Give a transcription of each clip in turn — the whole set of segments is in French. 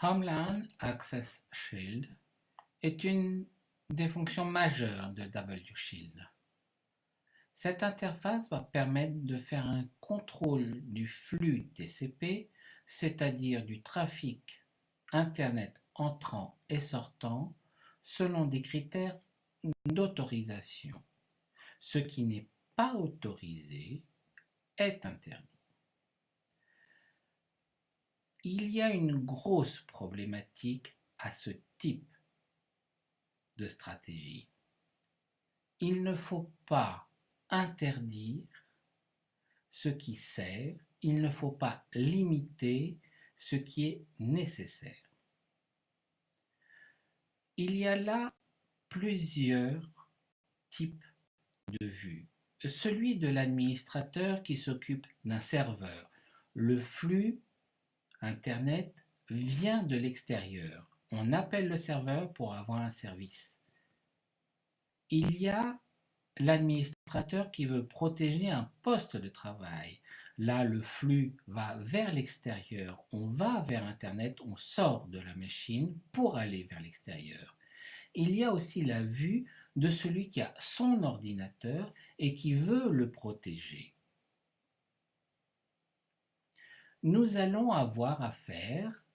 Homeland Access Shield est une des fonctions majeures de WShield. Cette interface va permettre de faire un contrôle du flux TCP, c'est-à-dire du trafic Internet entrant et sortant, selon des critères d'autorisation. Ce qui n'est pas autorisé est interdit. Il y a une grosse problématique à ce type de stratégie. Il ne faut pas interdire ce qui sert, il ne faut pas limiter ce qui est nécessaire. Il y a là plusieurs types de vues. Celui de l'administrateur qui s'occupe d'un serveur. Le flux Internet vient de l'extérieur. On appelle le serveur pour avoir un service. Il y a l'administrateur qui veut protéger un poste de travail. Là, le flux va vers l'extérieur. On va vers Internet, on sort de la machine pour aller vers l'extérieur. Il y a aussi la vue de celui qui a son ordinateur et qui veut le protéger. Nous allons avoir affaire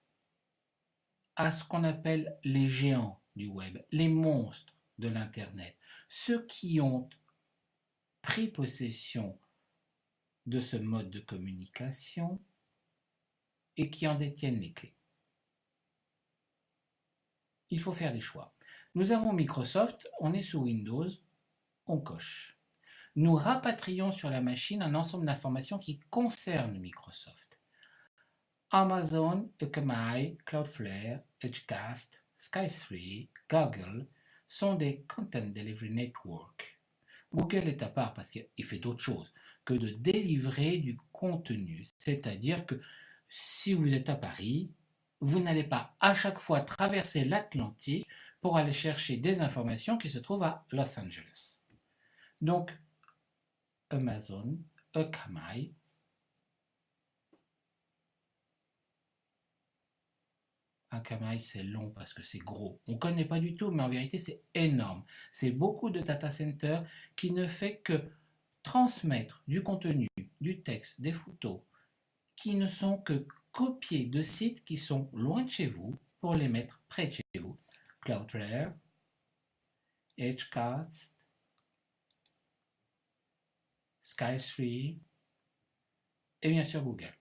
à ce qu'on appelle les géants du web, les monstres de l'Internet, ceux qui ont pris possession de ce mode de communication et qui en détiennent les clés. Il faut faire des choix. Nous avons Microsoft, on est sous Windows, on coche. Nous rapatrions sur la machine un ensemble d'informations qui concernent Microsoft. Amazon, Akamai, Cloudflare, Edgecast, Sky3, Google sont des Content Delivery Network. Google est à part parce qu'il fait d'autres choses que de délivrer du contenu. C'est-à-dire que si vous êtes à Paris, vous n'allez pas à chaque fois traverser l'Atlantique pour aller chercher des informations qui se trouvent à Los Angeles. Donc, Amazon, Akamai, Akamai, c'est long parce que c'est gros. On ne connaît pas du tout, mais en vérité, c'est énorme. C'est beaucoup de data centers qui ne fait que transmettre du contenu, du texte, des photos, qui ne sont que copiés de sites qui sont loin de chez vous pour les mettre près de chez vous. Cloudflare, Edgecast, Sky3 et bien sûr Google.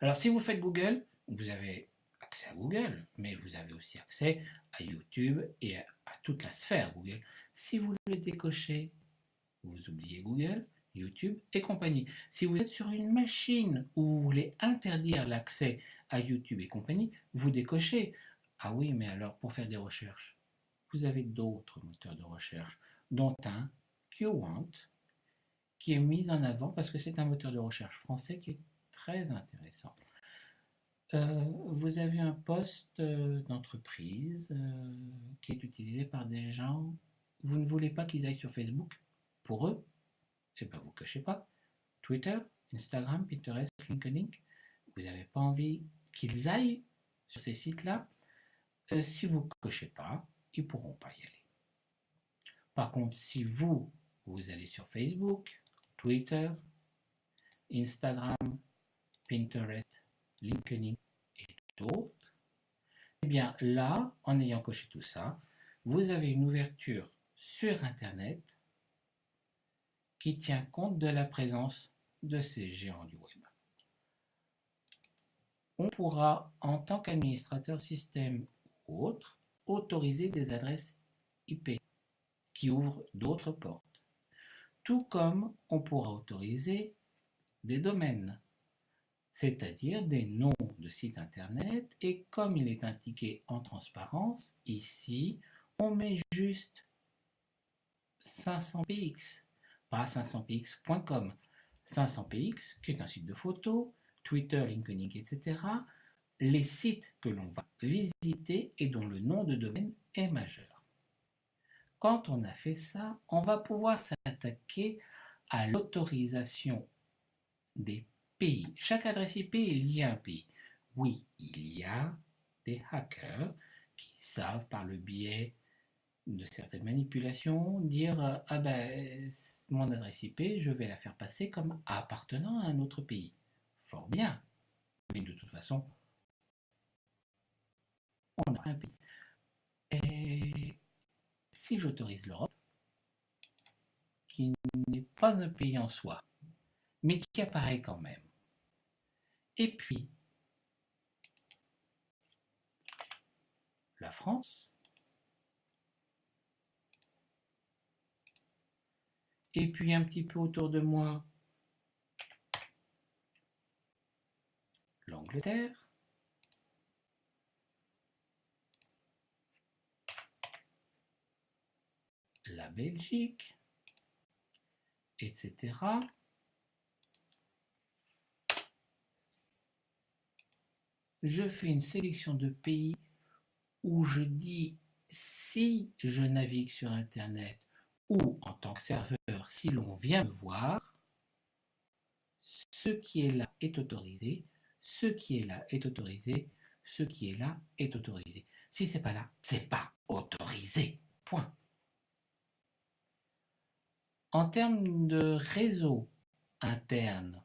Alors si vous faites Google, vous avez accès à Google, mais vous avez aussi accès à YouTube et à toute la sphère Google. Si vous le décochez, vous oubliez Google, YouTube et compagnie. Si vous êtes sur une machine où vous voulez interdire l'accès à YouTube et compagnie, vous décochez. Ah oui, mais alors pour faire des recherches, vous avez d'autres moteurs de recherche, dont un, QWant, qui est mis en avant parce que c'est un moteur de recherche français qui est très intéressant. Vous avez un poste d'entreprise qui est utilisé par des gens. Vous ne voulez pas qu'ils aillent sur Facebook pour eux? Eh bien, vous ne cochez pas. Twitter, Instagram, Pinterest, LinkedIn. Vous n'avez pas envie qu'ils aillent sur ces sites-là. Si vous ne cochez pas, ils ne pourront pas y aller. Par contre, si vous allez sur Facebook, Twitter, Instagram, Pinterest, LinkedIn et d'autres, eh bien là, en ayant coché tout ça, vous avez une ouverture sur Internet qui tient compte de la présence de ces géants du web. On pourra, en tant qu'administrateur système ou autre, autoriser des adresses IP qui ouvrent d'autres portes. Tout comme on pourra autoriser des domaines, c'est-à-dire des noms de sites internet, et comme il est indiqué en transparence, ici, on met juste 500px, pas 500px.com. 500px, qui est un site de photos, Twitter, LinkedIn, etc., les sites que l'on va visiter et dont le nom de domaine est majeur. Quand on a fait ça, on va pouvoir s'attaquer à l'autorisation des pays. Chaque adresse IP est liée à un pays. Oui, il y a des hackers qui savent par le biais de certaines manipulations dire ah ben mon adresse IP je vais la faire passer comme appartenant à un autre pays. Fort bien, mais de toute façon on a un pays. Et si j'autorise l'Europe, qui n'est pas un pays en soi, mais qui apparaît quand même, et puis la France, et puis un petit peu autour de moi, l'Angleterre, la Belgique, etc. Je fais une sélection de pays où je dis si je navigue sur Internet ou en tant que serveur, si l'on vient me voir, ce qui est là est autorisé, ce qui est là est autorisé, ce qui est là est autorisé. Si c'est pas là, c'est pas autorisé. Point. En termes de réseau interne,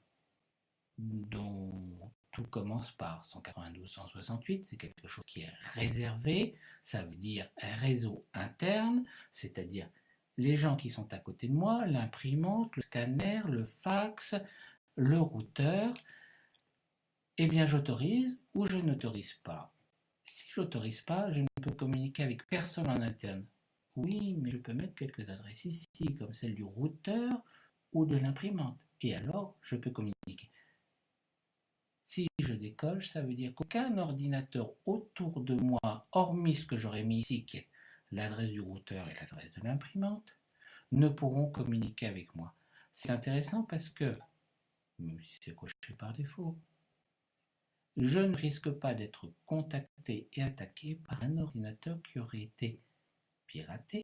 dont tout commence par 192.168, c'est quelque chose qui est réservé, ça veut dire un réseau interne, c'est-à-dire les gens qui sont à côté de moi, l'imprimante, le scanner, le fax, le routeur, eh bien j'autorise ou je n'autorise pas. Si j'autorise pas, je ne peux communiquer avec personne en interne. Oui, mais je peux mettre quelques adresses ici, comme celle du routeur ou de l'imprimante. Et alors, je peux communiquer. Si je décoche, ça veut dire qu'aucun ordinateur autour de moi, hormis ce que j'aurais mis ici, qui est l'adresse du routeur et l'adresse de l'imprimante, ne pourront communiquer avec moi. C'est intéressant parce que, même si c'est coché par défaut, je ne risque pas d'être contacté et attaqué par un ordinateur qui aurait été piraté,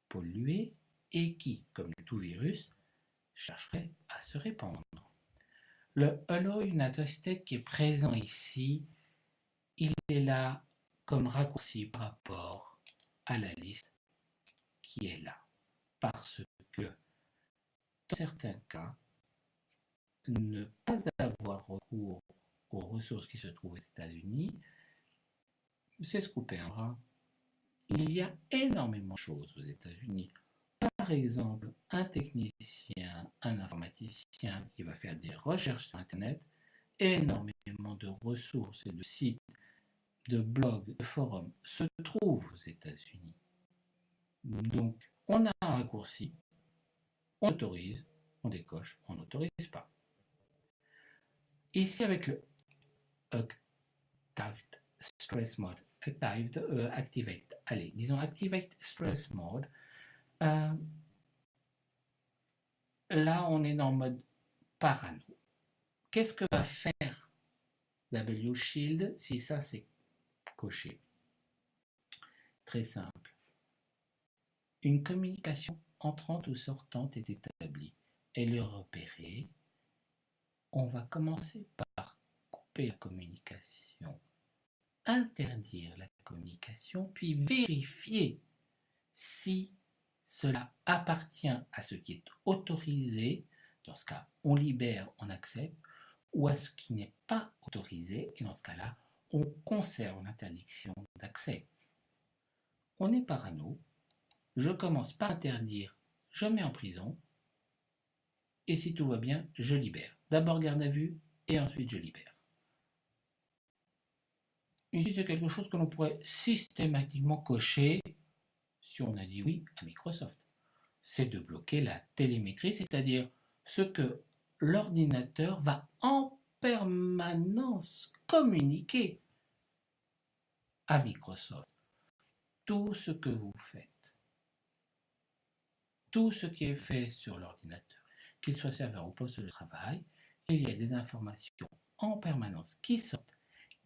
pollué et qui, comme tout virus, chercherait à se répandre. Le Hello United States qui est présent ici, il est là comme raccourci par rapport à la liste qui est là. Parce que, dans certains cas, ne pas avoir recours aux ressources qui se trouvent aux États-Unis, c'est se couper un bras. Il y a énormément de choses aux États-Unis. Par exemple, un technicien, un informaticien qui va faire des recherches sur Internet, énormément de ressources et de sites, de blogs, de forums se trouvent aux États-Unis. Donc, on a un raccourci, on autorise, on décoche, on n'autorise pas. Ici, avec le Activate Stress Mode, Activate, allez, disons Activate Stress Mode, là, on est dans le mode parano. Qu'est-ce que va faire WShield si ça c'est coché? Très simple. Une communication entrante ou sortante est établie. Elle est repérée. On va commencer par couper la communication, interdire la communication, puis vérifier si cela appartient à ce qui est autorisé. Dans ce cas, on libère, on accepte, ou à ce qui n'est pas autorisé, et dans ce cas-là, on conserve l'interdiction d'accès. On est parano, je commence par interdire, je mets en prison, et si tout va bien, je libère. D'abord garde à vue, et ensuite je libère. Ici, c'est quelque chose que l'on pourrait systématiquement cocher si on a dit oui à Microsoft. C'est de bloquer la télémétrie, c'est-à-dire ce que l'ordinateur va en permanence communiquer à Microsoft. Tout ce que vous faites, tout ce qui est fait sur l'ordinateur, qu'il soit serveur ou poste de travail, il y a des informations en permanence qui sortent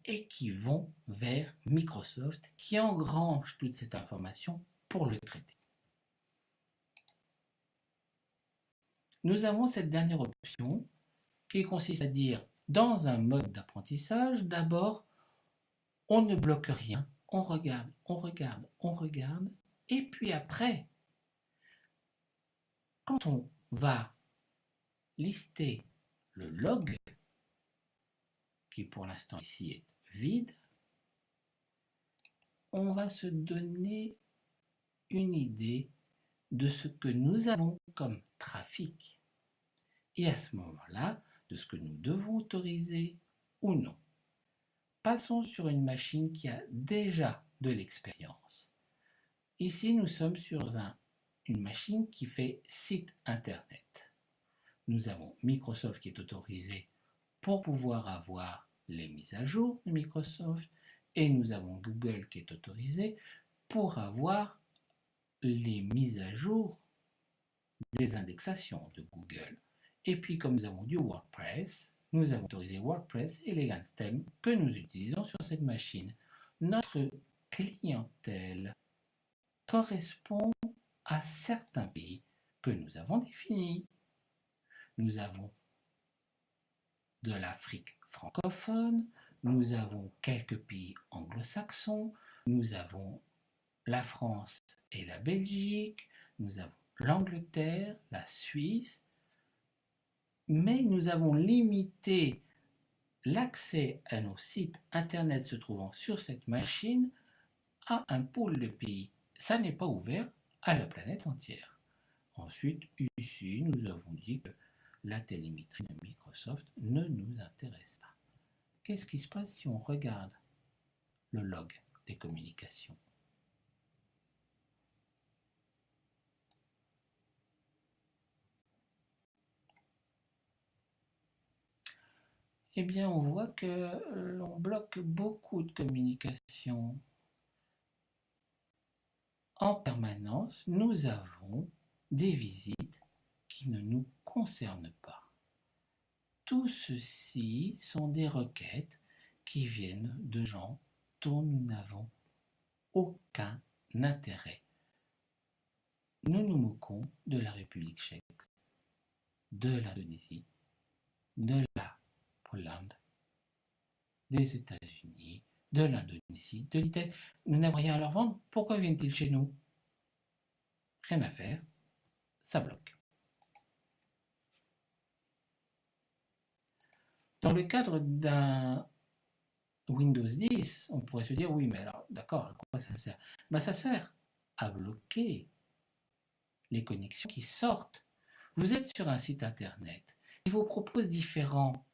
et qui vont vers Microsoft, qui engrange toute cette information pour le traiter. Nous avons cette dernière option qui consiste à dire, dans un mode d'apprentissage, d'abord, On ne bloque rien, on regarde, on regarde, on regarde, et puis après, quand on va lister le log, qui pour l'instant ici est vide, on va se donner une idée de ce que nous avons comme trafic et à ce moment-là, de ce que nous devons autoriser ou non. Passons sur une machine qui a déjà de l'expérience. Ici, nous sommes sur une machine qui fait site internet. Nous avons Microsoft qui est autorisé pour pouvoir avoir les mises à jour de Microsoft et nous avons Google qui est autorisé pour avoir les mises à jour des indexations de Google. Et puis comme nous avons du WordPress, nous avons autorisé WordPress et les thèmes que nous utilisons sur cette machine. Notre clientèle correspond à certains pays que nous avons définis. Nous avons de l'Afrique francophone, nous avons quelques pays anglo-saxons, nous avons la France et la Belgique, nous avons l'Angleterre, la Suisse, mais nous avons limité l'accès à nos sites internet se trouvant sur cette machine à un pôle de pays. Ça n'est pas ouvert à la planète entière. Ensuite, ici, nous avons dit que la télémétrie de Microsoft ne nous intéresse pas. Qu'est-ce qui se passe si on regarde le log des communications? Eh bien, on voit que l'on bloque beaucoup de communications. En permanence, nous avons des visites qui ne nous concernent pas. Tout ceci sont des requêtes qui viennent de gens dont nous n'avons aucun intérêt. Nous nous moquons de la République tchèque, de l'Indonésie, de la Hollande, des États-Unis, de l'Indonésie, de l'Italie. Nous n'avons rien à leur vendre. Pourquoi viennent-ils chez nous? Rien à faire, ça bloque. Dans le cadre d'un Windows 10, on pourrait se dire, oui, mais alors, d'accord, à quoi ça sert? Ça sert à bloquer les connexions qui sortent. Vous êtes sur un site internet, il vous propose différents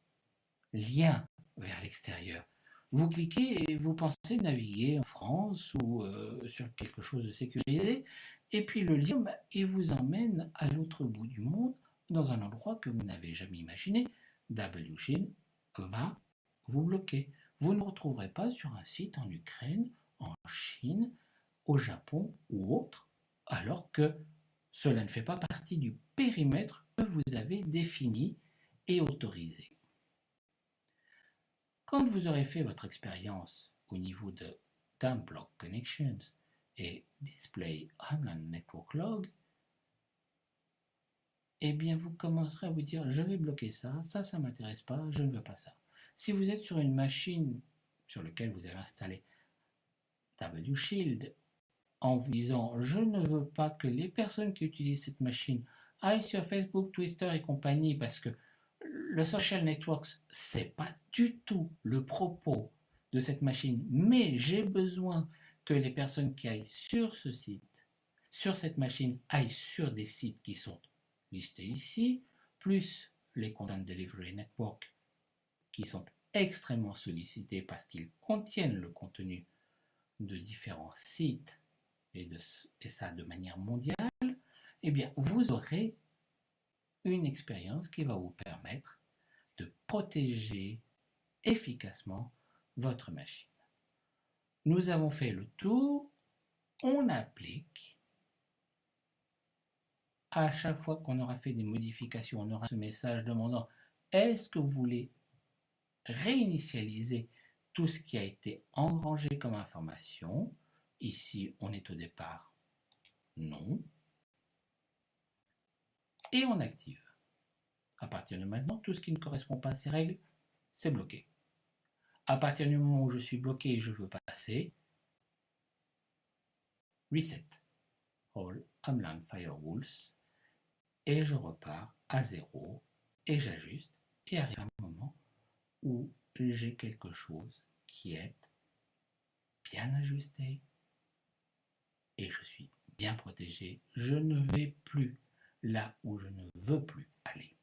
liens vers l'extérieur. Vous cliquez et vous pensez naviguer en France ou sur quelque chose de sécurisé, et puis le lien, il vous emmène à l'autre bout du monde, dans un endroit que vous n'avez jamais imaginé. WShield va vous bloquer. Vous ne retrouverez pas sur un site en Ukraine, en Chine, au Japon ou autre, alors que cela ne fait pas partie du périmètre que vous avez défini et autorisé. Quand vous aurez fait votre expérience au niveau de Dump Block Connections et Display Online Network Log, eh bien vous commencerez à vous dire je vais bloquer ça, ça ne m'intéresse pas, je ne veux pas ça. Si vous êtes sur une machine sur laquelle vous avez installé WShield en vous disant je ne veux pas que les personnes qui utilisent cette machine aillent sur Facebook, Twitter et compagnie parce que le social networks, c'est pas du tout le propos de cette machine, mais j'ai besoin que les personnes qui aillent sur ce site, sur cette machine, aillent sur des sites qui sont listés ici, plus les Content Delivery Network qui sont extrêmement sollicités parce qu'ils contiennent le contenu de différents sites et ça de manière mondiale, eh bien vous aurez une expérience qui va vous permettre de protéger efficacement votre machine. Nous avons fait le tour, on applique. À chaque fois qu'on aura fait des modifications, on aura ce message demandant est-ce que vous voulez réinitialiser tout ce qui a été engrangé comme information. Ici, on est au départ non. Et on active. À partir de maintenant, tout ce qui ne correspond pas à ces règles, c'est bloqué. À partir du moment où je suis bloqué et je veux passer, reset, all Amlan Firewalls, et je repars à zéro et j'ajuste et arrive un moment où j'ai quelque chose qui est bien ajusté et je suis bien protégé. Je ne vais plus là où je ne veux plus aller.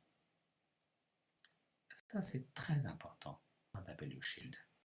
Ça, c'est très important dans W Shield.